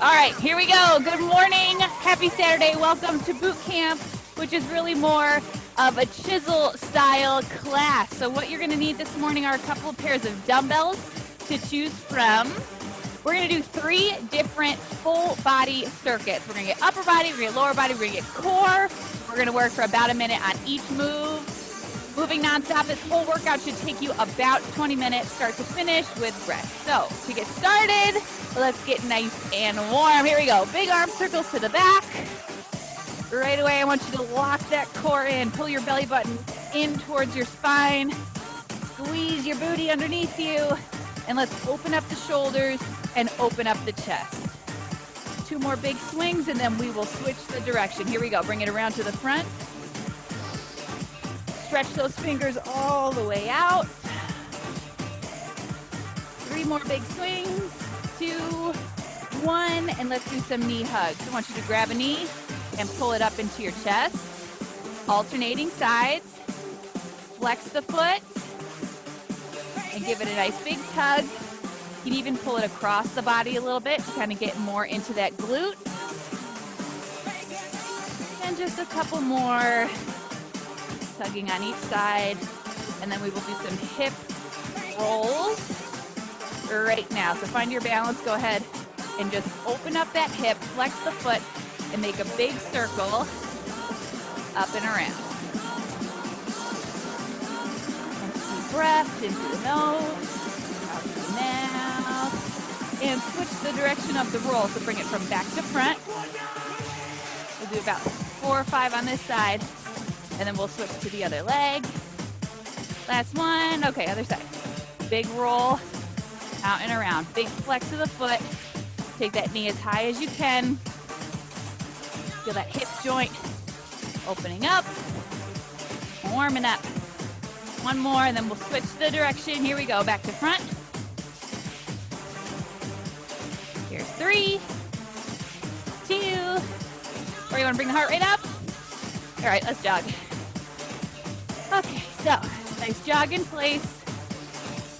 All right, here we go. Good morning. Happy Saturday. Welcome to boot camp, which is really more of a chisel style class. So what you're going to need this morning are a couple of pairs of dumbbells to choose from. We're going to do 3 different full body circuits. We're going to get upper body, we're going to get lower body, we're going to get core. We're going to work for about a minute on each move. Moving nonstop, this whole workout should take you about 20 minutes, start to finish, with rest. So to get started, let's get nice and warm. Here we go. Big arm circles to the back. Right away, I want you to lock that core in. Pull your belly button in towards your spine. Squeeze your booty underneath you. And let's open up the shoulders and open up the chest. 2 more big swings, and then we will switch the direction. Here we go. Bring it around to the front. Stretch those fingers all the way out. 3 more big swings. 2, 1, and let's do some knee hugs. I want you to grab a knee and pull it up into your chest. Alternating sides. Flex the foot and give it a nice big tug. You can even pull it across the body a little bit to kind of get more into that glute. And just a couple more. Tugging on each side, and then we will do some hip rolls right now. So find your balance, go ahead and just open up that hip, flex the foot, and make a big circle up and around. Nice deep breaths into the nose, out through the mouth, and switch the direction of the roll. So bring it from back to front. We'll do about 4 or 5 on this side. And then we'll switch to the other leg. Last one. Okay, other side. Big roll, out and around. Big flex of the foot. Take that knee as high as you can. Feel that hip joint opening up, warming up. 1 more, and then we'll switch the direction. Here we go, back to front. Here's 3, 2. Where you want to bring the heart rate up? All right, let's jog. Okay, so nice jog in place.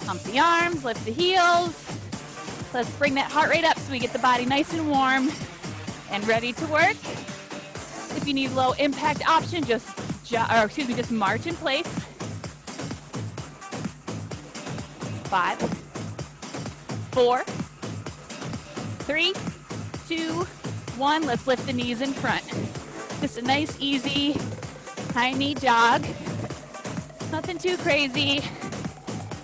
Pump the arms, lift the heels. Let's bring that heart rate up so we get the body nice and warm and ready to work. If you need low impact option, just march in place. 5, 4, 3, 2, 1. Let's lift the knees in front. Just a nice, easy, high knee jog. Nothing too crazy,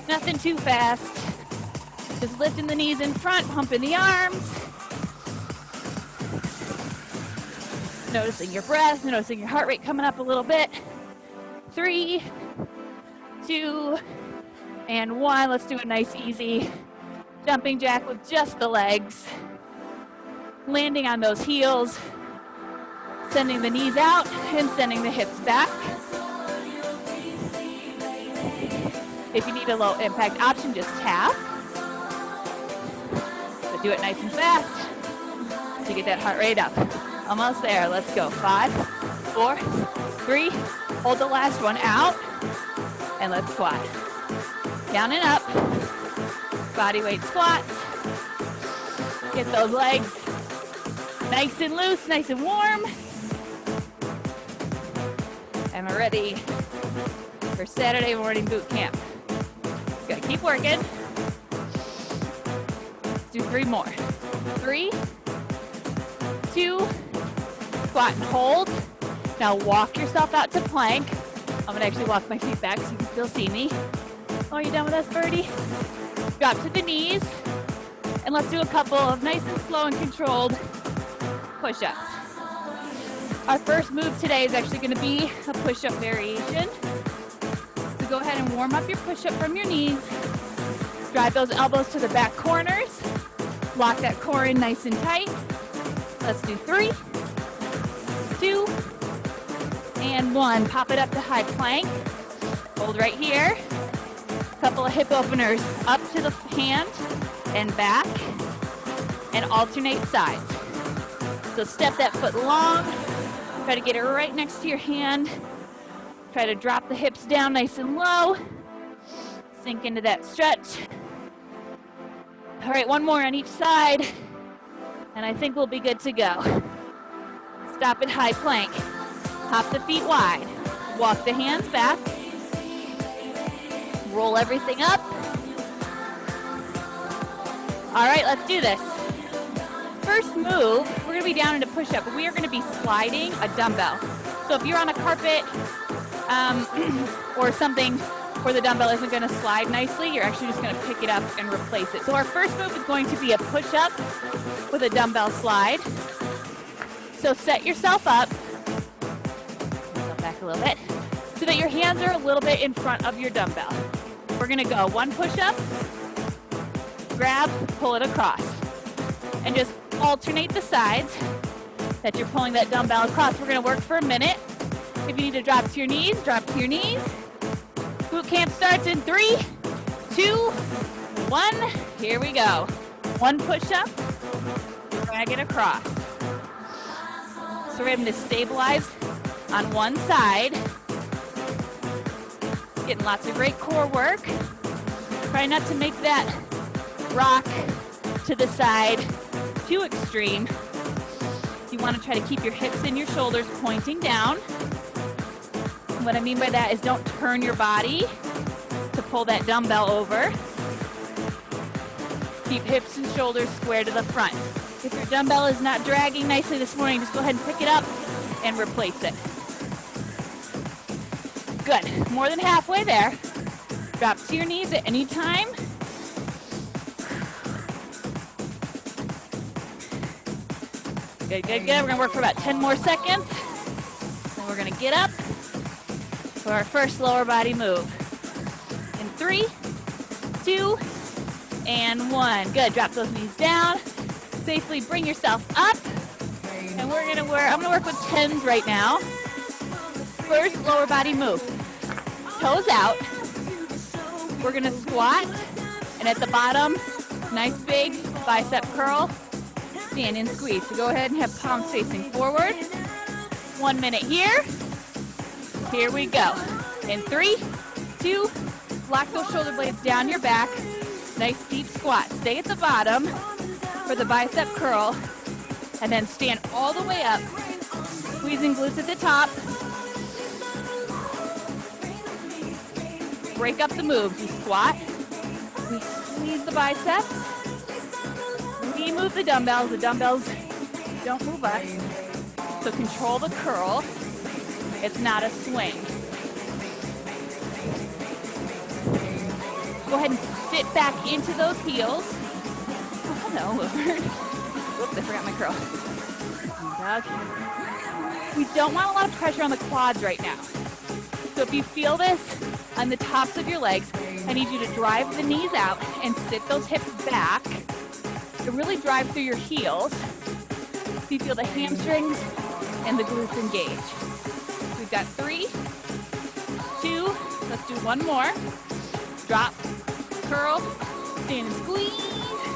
nothing too fast. Just lifting the knees in front, pumping the arms. Noticing your breath, noticing your heart rate coming up a little bit. 3, 2, and 1. Let's do a nice, easy jumping jack with just the legs. Landing on those heels. Sending the knees out and sending the hips back. If you need a low impact option, just tap. But do it nice and fast so you get that heart rate up. Almost there. Let's go. 5, 4, 3. Hold the last one out. And let's squat. Down and up. Body weight squats. Get those legs nice and loose, nice and warm. And we're ready for Saturday morning boot camp. Gotta keep working. Let's do 3 more. 3, 2, squat and hold. Now walk yourself out to plank. I'm gonna actually walk my feet back so you can still see me. Oh, you done with us, birdie? Drop to the knees. And let's do a couple of nice and slow and controlled push-ups. Our first move today is actually going to be a push-up variation. So go ahead and warm up your push-up from your knees. Drive those elbows to the back corners. Lock that core in nice and tight. Let's do 3, 2, and 1. Pop it up to high plank. Hold right here. Couple of hip openers up to the hand and back, and alternate sides. So step that foot long. Try to get it right next to your hand. Try to drop the hips down nice and low. Sink into that stretch. All right, 1 more on each side. And I think we'll be good to go. Stop in high plank. Hop the feet wide. Walk the hands back. Roll everything up. All right, let's do this. First move, we're gonna be down into push-up, but we are gonna be sliding a dumbbell. So if you're on a carpet or something where the dumbbell isn't gonna slide nicely, you're actually just gonna pick it up and replace it. So our first move is going to be a push-up with a dumbbell slide. So set yourself up, back a little bit, so that your hands are a little bit in front of your dumbbell. We're gonna go one push-up, grab, pull it across, and just alternate the sides that you're pulling that dumbbell across. We're gonna work for a minute. If you need to drop to your knees, drop to your knees. Boot camp starts in 3, 2, 1. Here we go. One push-up, drag it across. So we're going to stabilize on one side. Getting lots of great core work. Try not to make that rock to the side too extreme. You want to try to keep your hips and your shoulders pointing down. What I mean by that is don't turn your body to pull that dumbbell over. Keep hips and shoulders square to the front. If your dumbbell is not dragging nicely this morning, just go ahead and pick it up and replace it. Good, more than halfway there. Drop to your knees at any time. Good, good, good. We're gonna work for about 10 more seconds. Then we're gonna get up for our first lower body move. In 3, 2, and 1. Good, drop those knees down. Safely bring yourself up. And I'm gonna work with 10s right now. First lower body move. Toes out. We're gonna squat. And at the bottom, nice big bicep curl. Stand and squeeze. So go ahead and have palms facing forward. 1 minute here. Here we go. In 3, 2, lock those shoulder blades down your back. Nice deep squat. Stay at the bottom for the bicep curl. And then stand all the way up. Squeezing glutes at the top. Break up the moves. We squat. We squeeze the biceps. We move the dumbbells. The dumbbells don't move us. So control the curl. It's not a swing. Go ahead and sit back into those heels. Oh, hello, Wilbert. Whoops, I forgot my curl. We don't want a lot of pressure on the quads right now. So if you feel this on the tops of your legs, I need you to drive the knees out and sit those hips back. To really drive through your heels. So you feel the hamstrings and the glutes engage. We've got 3, 2, let's do one more. Drop, curl, stand and squeeze,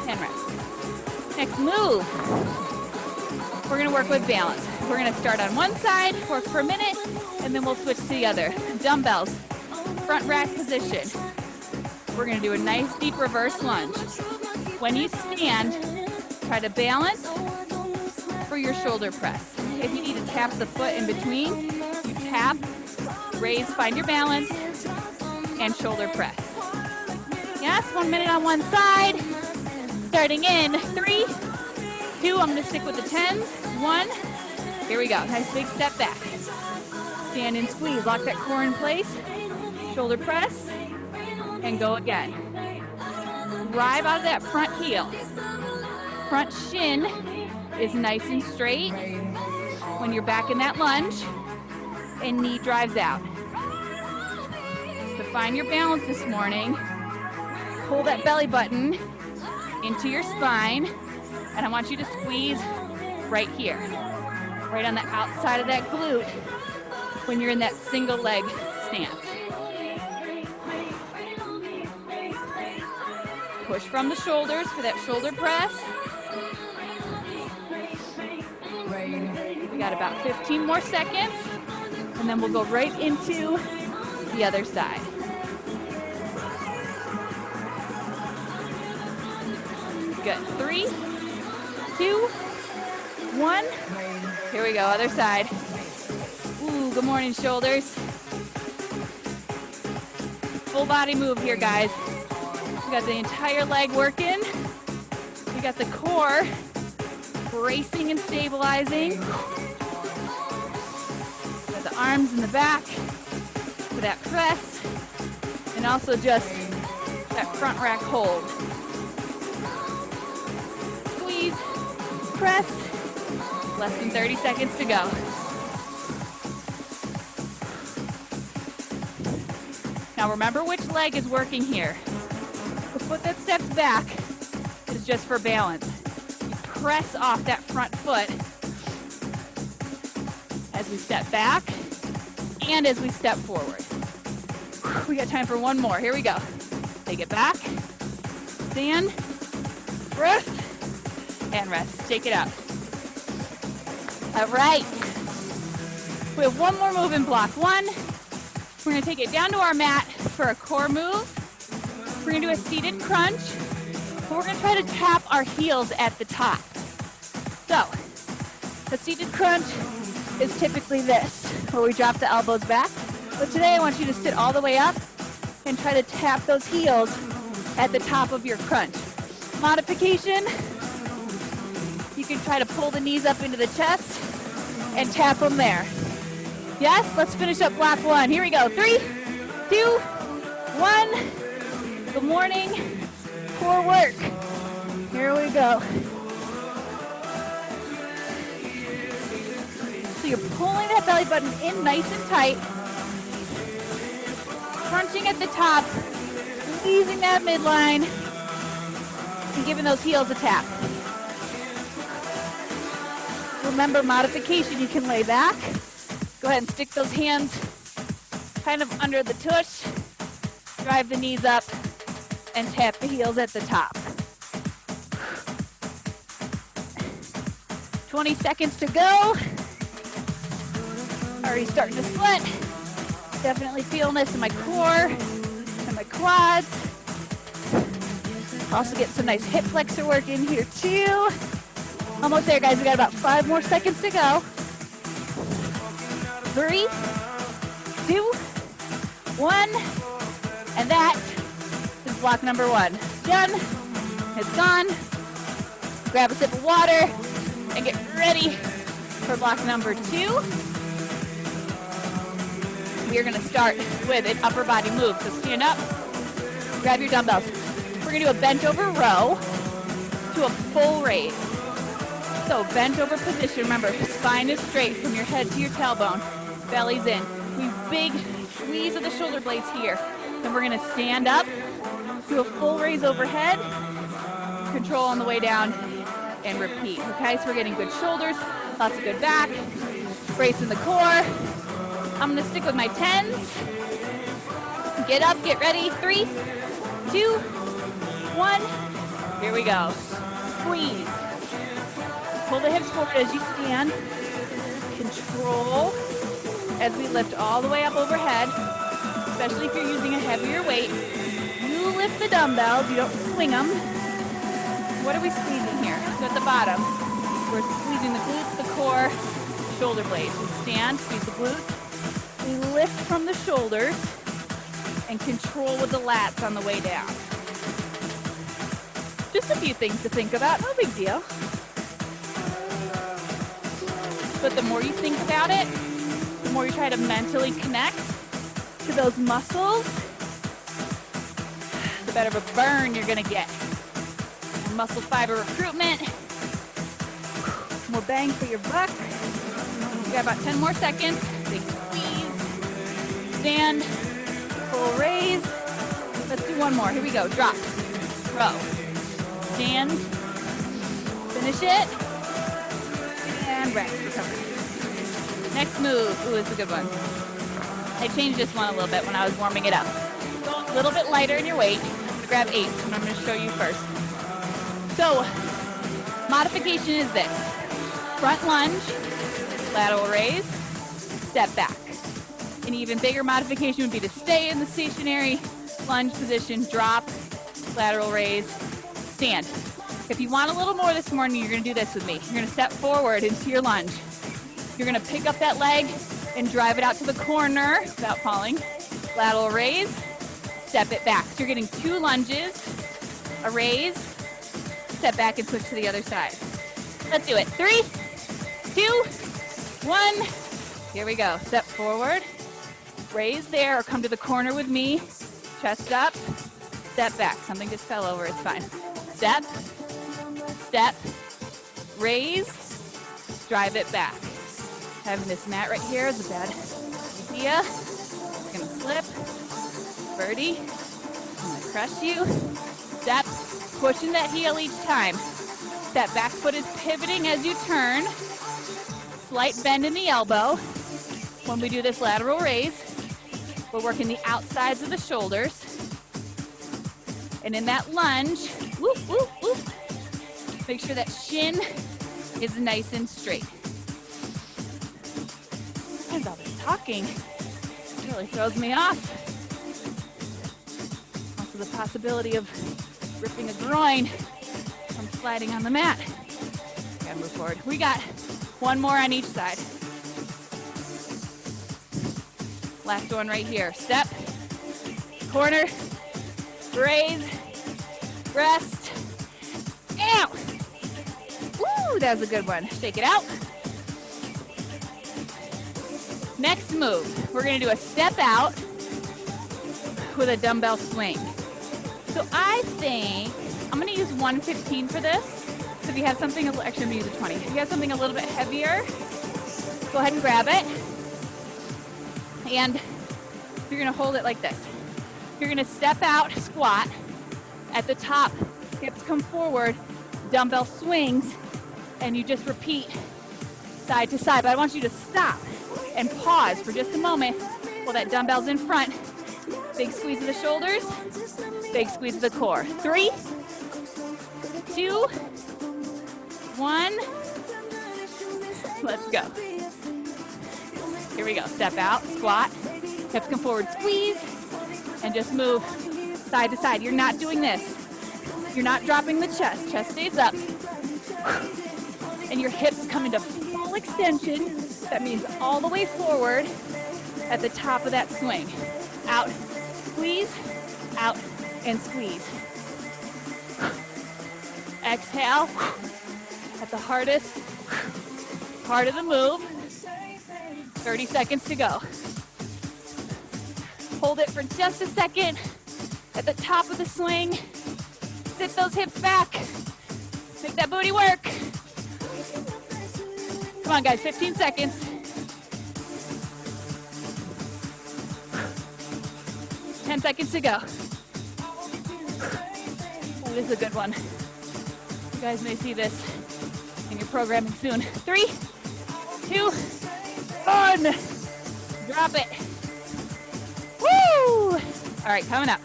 and rest. Next move, we're gonna work with balance. We're gonna start on one side, work for a minute, and then we'll switch to the other. Dumbbells, front rack position. We're gonna do a nice deep reverse lunge. When you stand, try to balance for your shoulder press. If you need to tap the foot in between, you tap, raise, find your balance, and shoulder press. Yes, 1 minute on one side. Starting in 3, 2, I'm gonna stick with the 10s. 1, here we go. Nice big step back. Stand and squeeze, lock that core in place. Shoulder press, and go again. Drive out of that front heel. Front shin is nice and straight when you're back in that lunge, and knee drives out. To find your balance this morning, pull that belly button into your spine, and I want you to squeeze right here, right on the outside of that glute when you're in that single leg stance. Push from the shoulders for that shoulder press. We got about 15 more seconds, and then we'll go right into the other side. Good. 3, 2, 1. Here we go, other side. Ooh, good morning, shoulders. Full body move here, guys. We got the entire leg working. We got the core bracing and stabilizing. Got the arms in the back for that press, and also just that front rack hold. Squeeze, press. Less than 30 seconds to go. Now remember which leg is working here. The foot that steps back is just for balance. You press off that front foot as we step back and as we step forward. We got time for one more. Here we go. Take it back, stand, press, and rest. Take it out. All right. We have one more move in block 1. We're gonna take it down to our mat for a core move. We're gonna do a seated crunch, but we're gonna try to tap our heels at the top. So, a seated crunch is typically this, where we drop the elbows back. But today I want you to sit all the way up and try to tap those heels at the top of your crunch. Modification, you can try to pull the knees up into the chest and tap them there. Yes, let's finish up block 1. Here we go. 3, 2, 1. Good morning. Core work. Here we go. So you're pulling that belly button in nice and tight. Crunching at the top. Squeezing that midline. And giving those heels a tap. Remember, modification, you can lay back. Go ahead and stick those hands kind of under the tush. Drive the knees up and tap the heels at the top. 20 seconds to go. Already starting to sweat. Definitely feeling this in my core and my quads. Also get some nice hip flexor work in here too. Almost there, guys. We got about 5 more seconds to go. 3, 2, 1, and that is block number 1. It's done. It's gone. Grab a sip of water and get ready for block number 2. We are going to start with an upper body move. So stand up, grab your dumbbells. We're going to do a bent over row to a full raise. So bent over position. Remember, spine is straight from your head to your tailbone. Belly's in. We big squeeze of the shoulder blades here. Then we're gonna stand up, do a full raise overhead, control on the way down, and repeat. Okay, so we're getting good shoulders, lots of good back, bracing the core. I'm gonna stick with my 10s. Get up, get ready. 3, 2, 1. Here we go. Squeeze. Pull the hips forward as you stand. Control as we lift all the way up overhead, especially if you're using a heavier weight. You lift the dumbbells, you don't swing them. What are we squeezing here? So at the bottom, we're squeezing the glutes, the core, shoulder blades. We stand, squeeze the glutes. We lift from the shoulders and control with the lats on the way down. Just a few things to think about, no big deal. But the more you think about it, the more you try to mentally connect to those muscles, the better of a burn you're gonna get. Muscle fiber recruitment, more bang for your buck. You got about 10 more seconds. Big squeeze, stand, full raise. Let's do one more. Here we go. Drop, row, stand, finish it, and rest, recover. Next move, ooh, it's a good one. I changed this one a little bit when I was warming it up. Go a little bit lighter in your weight. I'm gonna grab 8s, and I'm gonna show you first. So, modification is this. Front lunge, lateral raise, step back. An even bigger modification would be to stay in the stationary lunge position, drop, lateral raise, stand. If you want a little more this morning, you're gonna do this with me. You're gonna step forward into your lunge. You're gonna pick up that leg and drive it out to the corner without falling. Lateral raise, step it back. So you're getting 2 lunges, a raise, step back and switch to the other side. Let's do it. 3, 2, 1. Here we go. Step forward, raise there, or come to the corner with me. Chest up, step back. Something just fell over, it's fine. Step, step, raise, drive it back. Having this mat right here is a bad idea. It's gonna slip. Birdie, I'm gonna crush you. Step, pushing that heel each time. That back foot is pivoting as you turn. Slight bend in the elbow. When we do this lateral raise, we're working the outsides of the shoulders. And in that lunge, whoop, whoop, whoop, make sure that shin is nice and straight. Sometimes all this talking really throws me off. Also the possibility of ripping a groin from sliding on the mat. Gotta move forward. We got 1 more on each side. Last one right here. Step, corner, raise, rest, out. Woo, that was a good one. Shake it out. Next move, we're gonna do a step out with a dumbbell swing. So I think I'm gonna use 115 for this. So if you have something, actually I'm gonna use a 20. If you have something a little bit heavier, go ahead and grab it. And you're gonna hold it like this. You're gonna step out, squat. At the top, hips come forward, dumbbell swings, and you just repeat side to side. But I want you to stop and pause for just a moment while that dumbbell's in front. Big squeeze of the shoulders, big squeeze of the core. 3, 2, 1. Let's go. Here we go. Step out, squat, hips come forward, squeeze, and just move side to side. You're not doing this. You're not dropping the chest. Chest stays up. And your hips come into full extension. That means all the way forward at the top of that swing. Out, squeeze, out, and squeeze. Exhale. At the hardest part of the move. 30 seconds to go. Hold it for just a second at the top of the swing. Sit those hips back. Make that booty work. Come on, guys, 15 seconds. 10 seconds to go. Oh, this is a good one. You guys may see this in your programming soon. 3, 2, 1. Drop it. Woo! All right, coming up.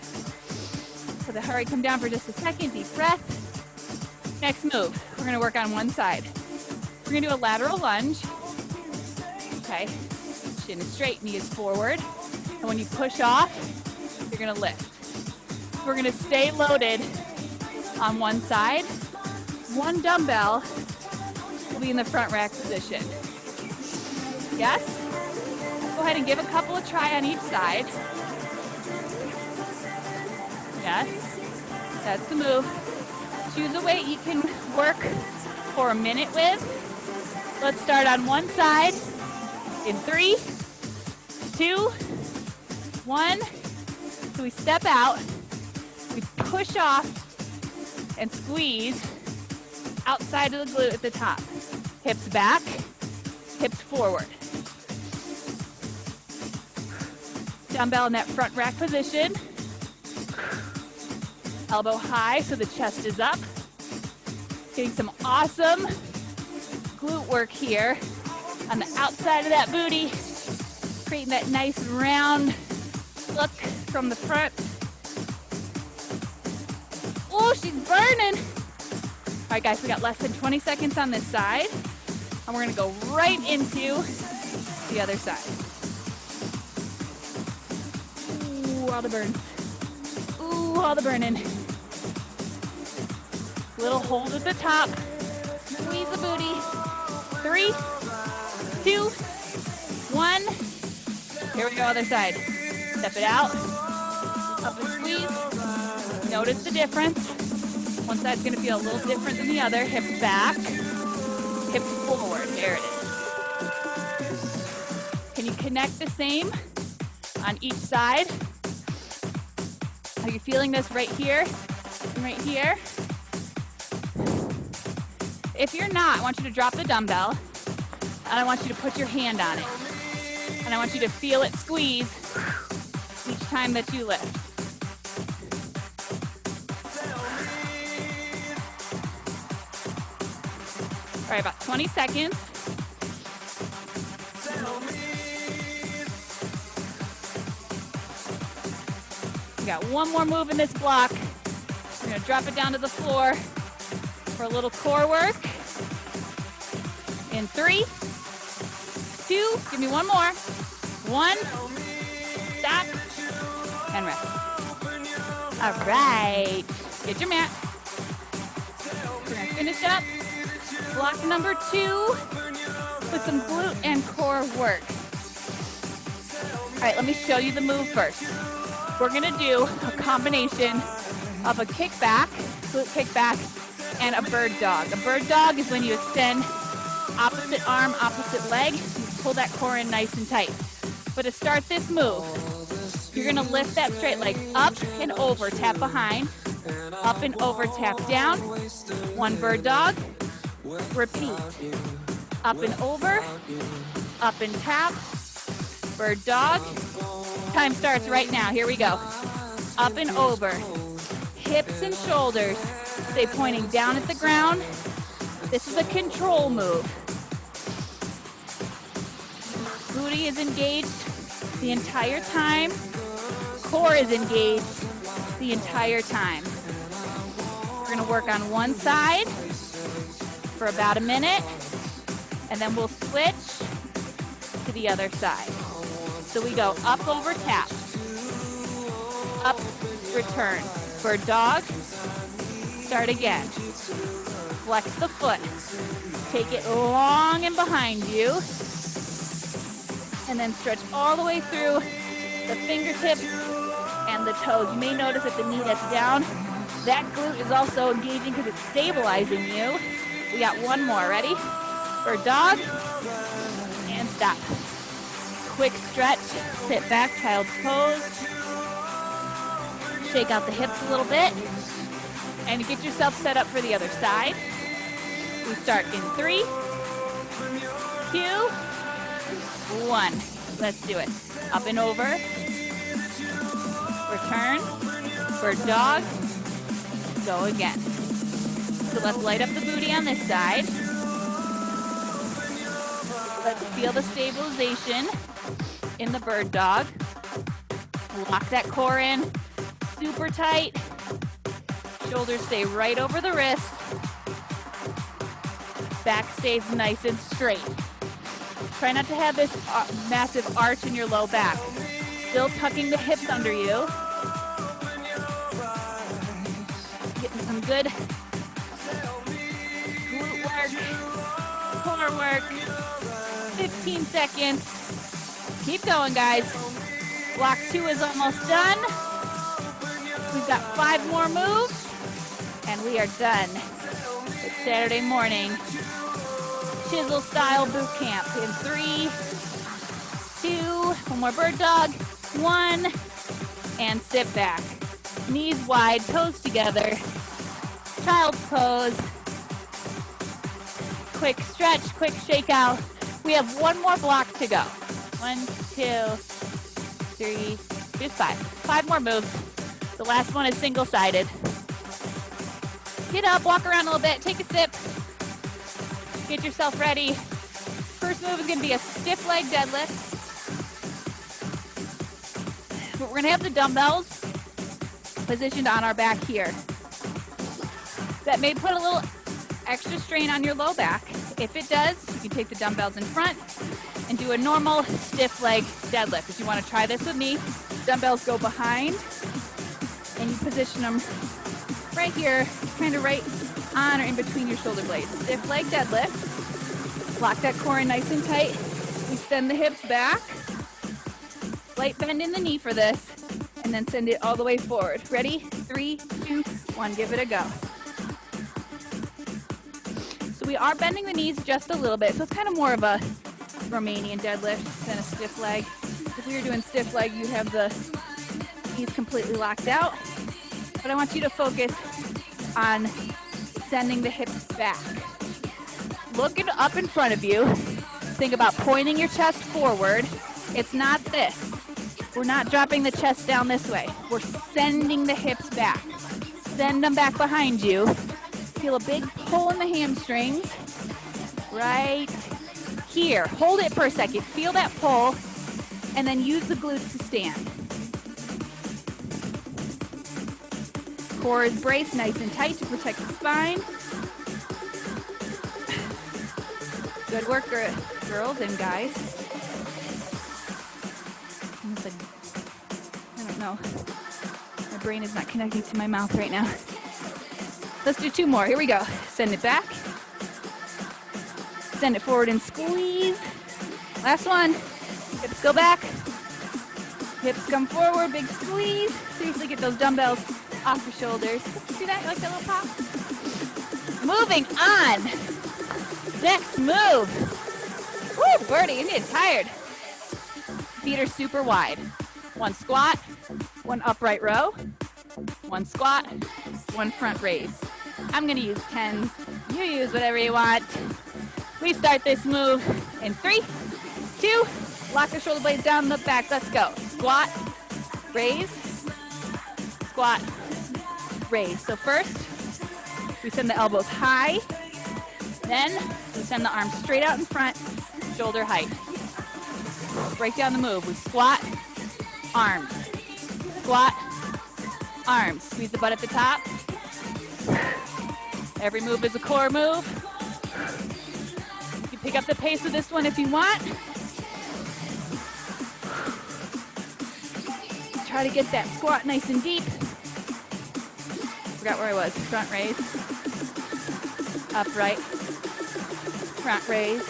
So the hurry, come down for just a second, deep breath. Next move, we're gonna work on one side. We're gonna do a lateral lunge. Okay, shin is straight, knee is forward. And when you push off, you're gonna lift. So we're gonna stay loaded on one side. One dumbbell will be in the front rack position. Yes? Go ahead and give a couple a try on each side. Yes, that's the move. Choose a weight you can work for a minute with. Let's start on one side in 3, 2, 1. So we step out, we push off and squeeze outside of the glute at the top. Hips back, hips forward. Dumbbell in that front rack position. Elbow high so the chest is up. Getting some awesome glute work here on the outside of that booty. Creating that nice round look from the front. Oh, she's burning. All right, guys, we got less than 20 seconds on this side. And we're gonna go right into the other side. Ooh, all the burns. Ooh, all the burning. Little hold at the top. Squeeze the booty. 3, 2, 1. Here we go, other side. Step it out. Up and squeeze. Notice the difference. One side's gonna feel a little different than the other. Hips back, hips forward. There it is. Can you connect the same on each side? Are you feeling this right here and right here? If you're not, I want you to drop the dumbbell, and I want you to put your hand on it. And I want you to feel it squeeze each time that you lift. All right, about 20 seconds. We got one more move in this block. We're gonna drop it down to the floor for a little core work. In 3, 2, give me one more. 1, stop, and rest. All right, get your mat. We're gonna finish up block number 2 with some glute and core work. All right, let me show you the move first. We're gonna do a combination of a kickback, glute kickback, and a bird dog. A bird dog is when you extend opposite arm, opposite leg, you pull that core in nice and tight. But to start this move, you're gonna lift that straight leg up and over, tap behind, up and over, tap down, one bird dog, repeat, up and over, up and tap, bird dog. Time starts right now, here we go. Up and over, hips and shoulders, stay pointing down at the ground. This is a control move. Booty is engaged the entire time. Core is engaged the entire time. We're gonna work on one side for about a minute, and then we'll switch to the other side. So we go up, over, tap, up, return. Bird dog, start again. Flex the foot, take it long and behind you, and then stretch all the way through the fingertips and the toes. You may notice that the knee that's down, that glute is also engaging because it's stabilizing you. We got one more, ready? Bird dog, and stop. Quick stretch, sit back, child's pose. Shake out the hips a little bit, and get yourself set up for the other side. We start in 3, 2, 1. Let's do it. Up and over. Return. Bird dog. Go again. So let's light up the booty on this side. Let's feel the stabilization in the bird dog. Lock that core in super tight. Shoulders stay right over the wrist. Back stays nice and straight. Try not to have this massive arch in your low back. Still tucking the hips under you. Getting some good glute work, core work. 15 seconds. Keep going, guys. Block 2 is almost done. We've got 5 more moves, and we are done. It's Saturday morning. Chisel style boot camp in 3, 2, one more bird dog, 1, and sit back. Knees wide, toes together, child's pose. Quick stretch, quick shake out. We have one more block to go. 1, 2, 3, just 5. 5 more moves. The last one is single-sided. Get up, walk around a little bit, take a sip. Get yourself ready. First move is gonna be a stiff leg deadlift. But we're gonna have the dumbbells positioned on our back here. That may put a little extra strain on your low back. If it does, you can take the dumbbells in front and do a normal stiff leg deadlift. If you wanna try this with me, dumbbells go behind and you position them right here, kind of right on or in between your shoulder blades. Stiff leg deadlift. Lock that core in nice and tight. We send the hips back. Slight bend in the knee for this, and then send it all the way forward. Ready? 3, 2, 1, give it a go. So we are bending the knees just a little bit, so it's kind of more of a Romanian deadlift than a stiff leg. If we were doing stiff leg, you'd have the knees completely locked out. But I want you to focus on sending the hips back. Looking up in front of you. Think about pointing your chest forward. It's not this. We're not dropping the chest down this way. We're sending the hips back. Send them back behind you. Feel a big pull in the hamstrings. Right here. Hold it for a second. Feel that pull, and then use the glutes to stand. Core is braced nice and tight to protect the spine. Good work, girls and guys. I don't know. My brain is not connecting to my mouth right now. Let's do 2 more. Here we go. Send it back. Send it forward and squeeze. Last one. Hips go back. Hips come forward. Big squeeze. Safely get those dumbbells off your shoulders. See that? You like that little pop? Moving on. Next move. Woo, Birdie, you're getting tired. Feet are super wide. 1 squat, 1 upright row, 1 squat, 1 front raise. I'm gonna use 10s. You use whatever you want. We start this move in 3, 2, lock the shoulder blades down, look back, let's go. Squat, raise, squat, raise. So first, we send the elbows high, then we send the arms straight out in front, shoulder height. Break down the move. We squat, arms, squat, arms. Squeeze the butt at the top. Every move is a core move. You can pick up the pace of this one if you want. Try to get that squat nice and deep. Forgot where I was. Front raise. Upright. Front raise.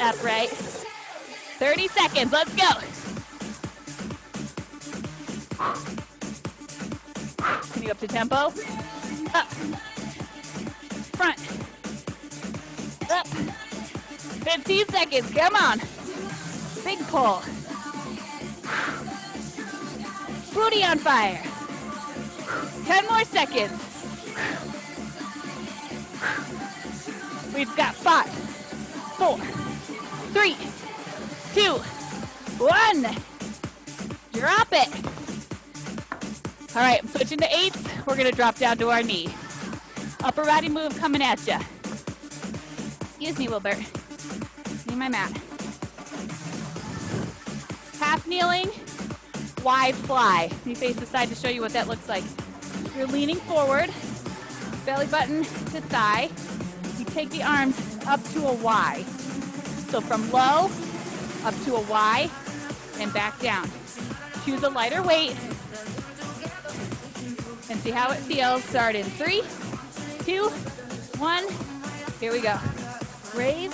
Upright. 30 seconds. Let's go. Can you up to tempo? Up. Front. Up. 15 seconds. Come on. Big pull. Booty on fire. 10 more seconds. We've got 5, 4, 3, 2, 1. Drop it. All right, I'm switching to 8s. We're gonna drop down to our knee. Upper body move coming at you. Excuse me, Wilbert. Need my mat. Half kneeling, wide fly. Let me face the side to show you what that looks like. You're leaning forward, belly button to thigh. You take the arms up to a Y. So from low up to a Y and back down. Choose a lighter weight and see how it feels. Start in 3, 2, 1. Here we go. Raise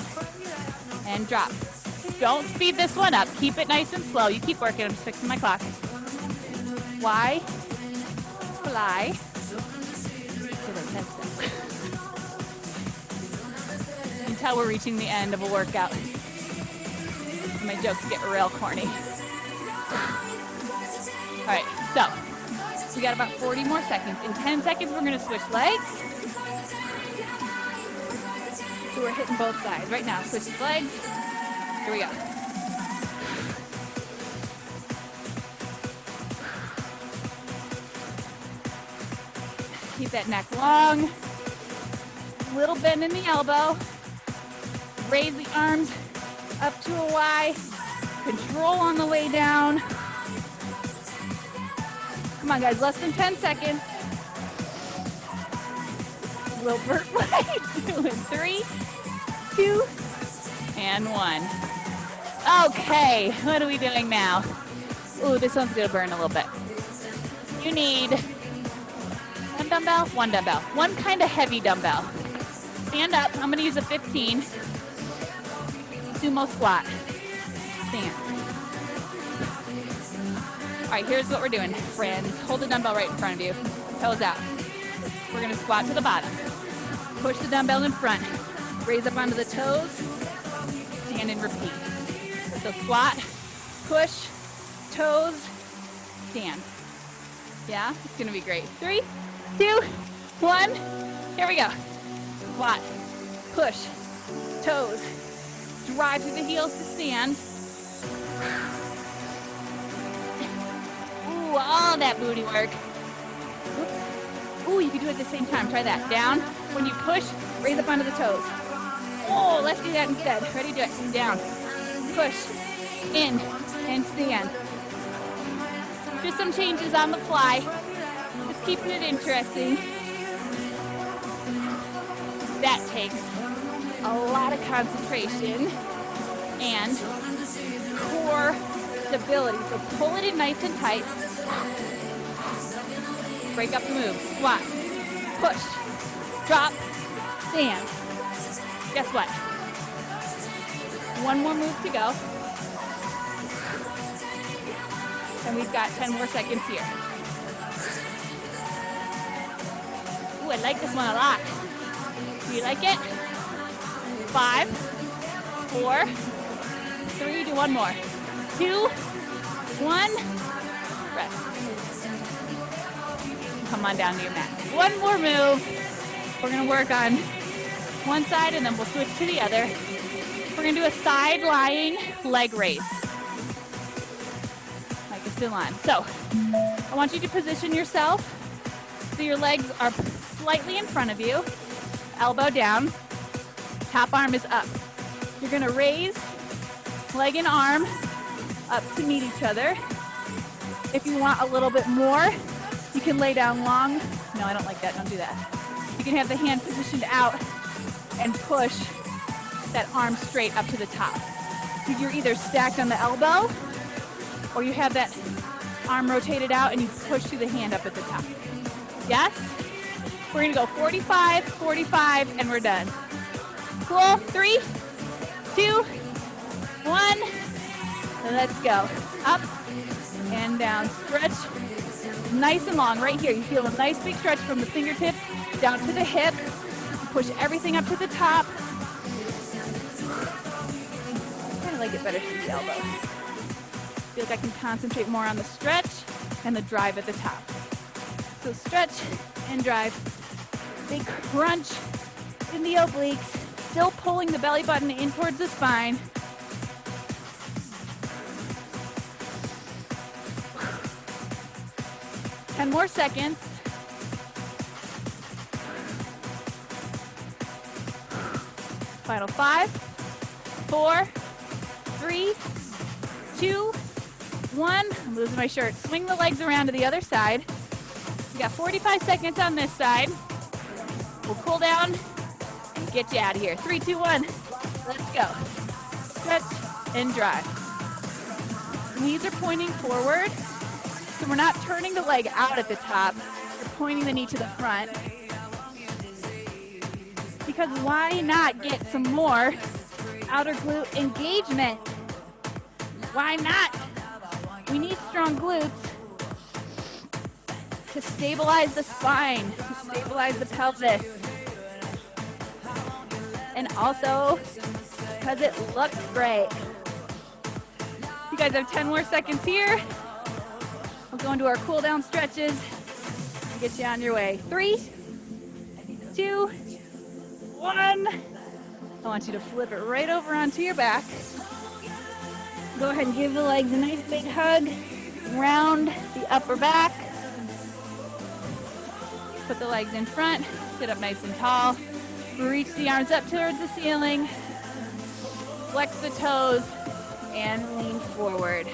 and drop. Don't speed this one up. Keep it nice and slow. You keep working. I'm just fixing my clock. Y, fly. You can tell we're reaching the end of a workout. My jokes get real corny. All right, so we got about 40 more seconds. In 10 seconds, we're gonna switch legs. So we're hitting both sides. Right now, switch legs. Here we go. Keep that neck long. Little bend in the elbow. Raise the arms up to a Y. Control on the way down. Come on, guys, less than 10 seconds. Wilbert, what are you doing? 3, 2, and 1. Okay, what are we doing now? Ooh, this one's gonna burn a little bit. You need a dumbbell, one dumbbell. One kind of heavy dumbbell. Stand up. I'm gonna use a 15. Sumo squat. Stand. All right, here's what we're doing, friends. Hold the dumbbell right in front of you. Toes out. We're gonna squat to the bottom. Push the dumbbell in front. Raise up onto the toes. Stand and repeat. So squat, push, toes, stand. Yeah, it's gonna be great. 3, 2, 1, here we go. Squat, push, toes, drive through the heels to stand. Ooh, all that booty work. Oops. Ooh, you can do it at the same time. Try that. Down. When you push, raise up onto the toes. Oh, let's do that instead. Ready? Do it. Down. Push. In. And stand. Just some changes on the fly. Just keeping it interesting. That takes a lot of concentration and core stability. So pull it in nice and tight. Break up the move. Squat. Push. Drop. Stand. Guess what? One more move to go. And we've got 10 more seconds here. Ooh, I like this one a lot. Do you like it? 5, 4, 3, do one more. 2, 1, rest. Come on down to your mat. One more move. We're gonna work on one side and then we'll switch to the other. We're gonna do a side lying leg raise. Mike is still on. So, I want you to position yourself so your legs are slightly in front of you, elbow down, top arm is up. You're gonna raise leg and arm up to meet each other. If you want a little bit more, you can lay down long. No, I don't like that, don't do that. You can have the hand positioned out and push that arm straight up to the top. So you're either stacked on the elbow or you have that arm rotated out and you push through the hand up at the top. Yes? We're gonna go 45, 45, and we're done. Cool, 3, 2, 1, and let's go. Up and down, stretch nice and long right here. You feel a nice big stretch from the fingertips down to the hip. Push everything up to the top. I kind of like it better from the elbow. I feel like I can concentrate more on the stretch and the drive at the top. So stretch and drive. Big crunch in the obliques. Still pulling the belly button in towards the spine. Ten more seconds. Final 5, 4, 3, 2, 1. I'm losing my shirt. Swing the legs around to the other side. We got 45 seconds on this side. We'll cool down and get you out of here. 3, 2, 1. Let's go. Stretch and drive. Knees are pointing forward. So we're not turning the leg out at the top. We're pointing the knee to the front. Because why not get some more outer glute engagement? Why not? We need strong glutes to stabilize the spine, to stabilize the pelvis. And also because it looks great. You guys have 10 more seconds here. We'll go into our cool down stretches and get you on your way. 3, 2, 1. I want you to flip it right over onto your back. Go ahead and give the legs a nice big hug. Round the upper back. Put the legs in front. Sit up nice and tall. Reach the arms up towards the ceiling. Flex the toes and lean forward.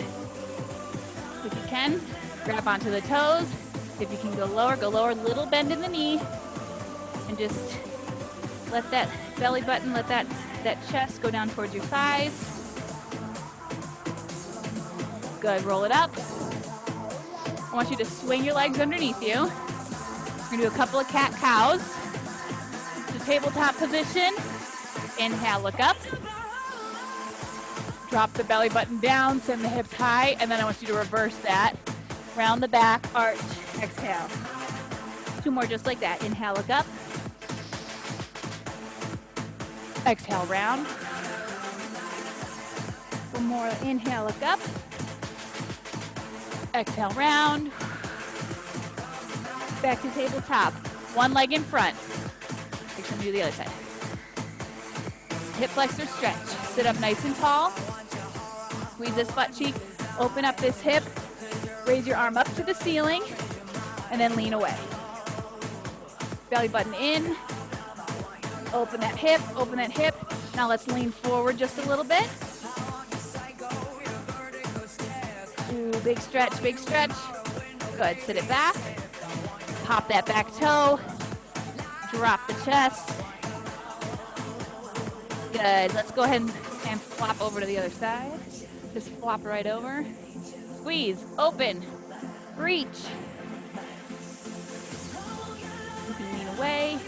If you can, grab onto the toes. If you can go lower, go lower. Little bend in the knee. And just let that belly button, let that chest go down towards your thighs. Good, roll it up. I want you to swing your legs underneath you. You're We're gonna do a couple of cat cows. So tabletop position. Inhale, look up. Drop the belly button down, send the hips high, and then I want you to reverse that. Round the back, arch, exhale. 2 more just like that. Inhale, look up. Exhale, round. 1 more, inhale, look up. Exhale, round. Back to tabletop. 1 leg in front. Next time we do the other side. Hip flexor stretch. Sit up nice and tall. Squeeze this butt cheek. Open up this hip. Raise your arm up to the ceiling. And then lean away. Belly button in. Open that hip. Open that hip. Now let's lean forward just a little bit. Ooh, big stretch, big stretch. Good. Sit it back. Pop that back toe. Drop the chest. Good. Let's go ahead and flop over to the other side. Just flop right over. Squeeze. Open. Reach. You can lean away.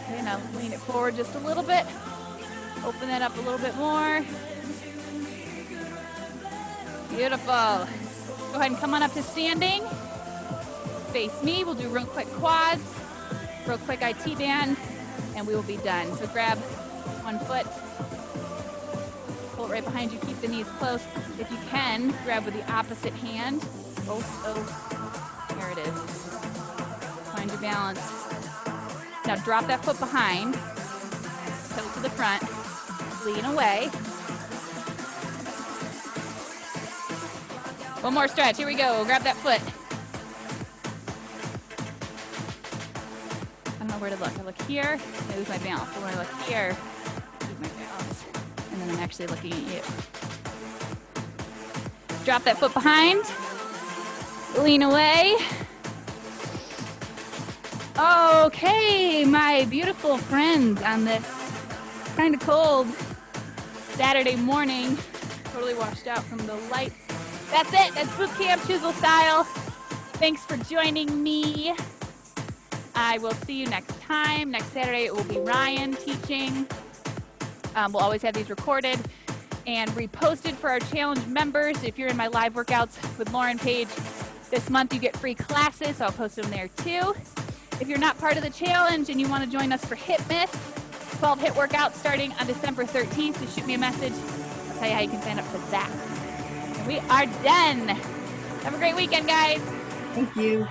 Okay, now lean it forward just a little bit. Open that up a little bit more. Beautiful. Go ahead and come on up to standing. Face me. We'll do real quick quads. Real quick IT band, and we will be done. So grab 1 foot, pull it right behind you, keep the knees close. If you can, grab with the opposite hand. Oh, there it is. Find your balance. Now drop that foot behind, toes to the front, lean away. 1 more stretch, here we go, grab that foot. Where to look. I look here, I lose my balance. But when I look here, I lose my balance. And then I'm actually looking at you. Drop that foot behind. Lean away. Okay, my beautiful friends on this kind of cold Saturday morning. Totally washed out from the lights. That's it. That's Bootcamp Chisel style. Thanks for joining me. I will see you next time. Next Saturday, it will be Ryan teaching. We'll always have these recorded and reposted for our challenge members. If you're in my live workouts with Lauren Page this month, you get free classes, so I'll post them there too. If you're not part of the challenge and you want to join us for Hip Miss, 12 HIIT workouts starting on December 13th, just shoot me a message. I'll tell you how you can sign up for that. And we are done. Have a great weekend, guys. Thank you.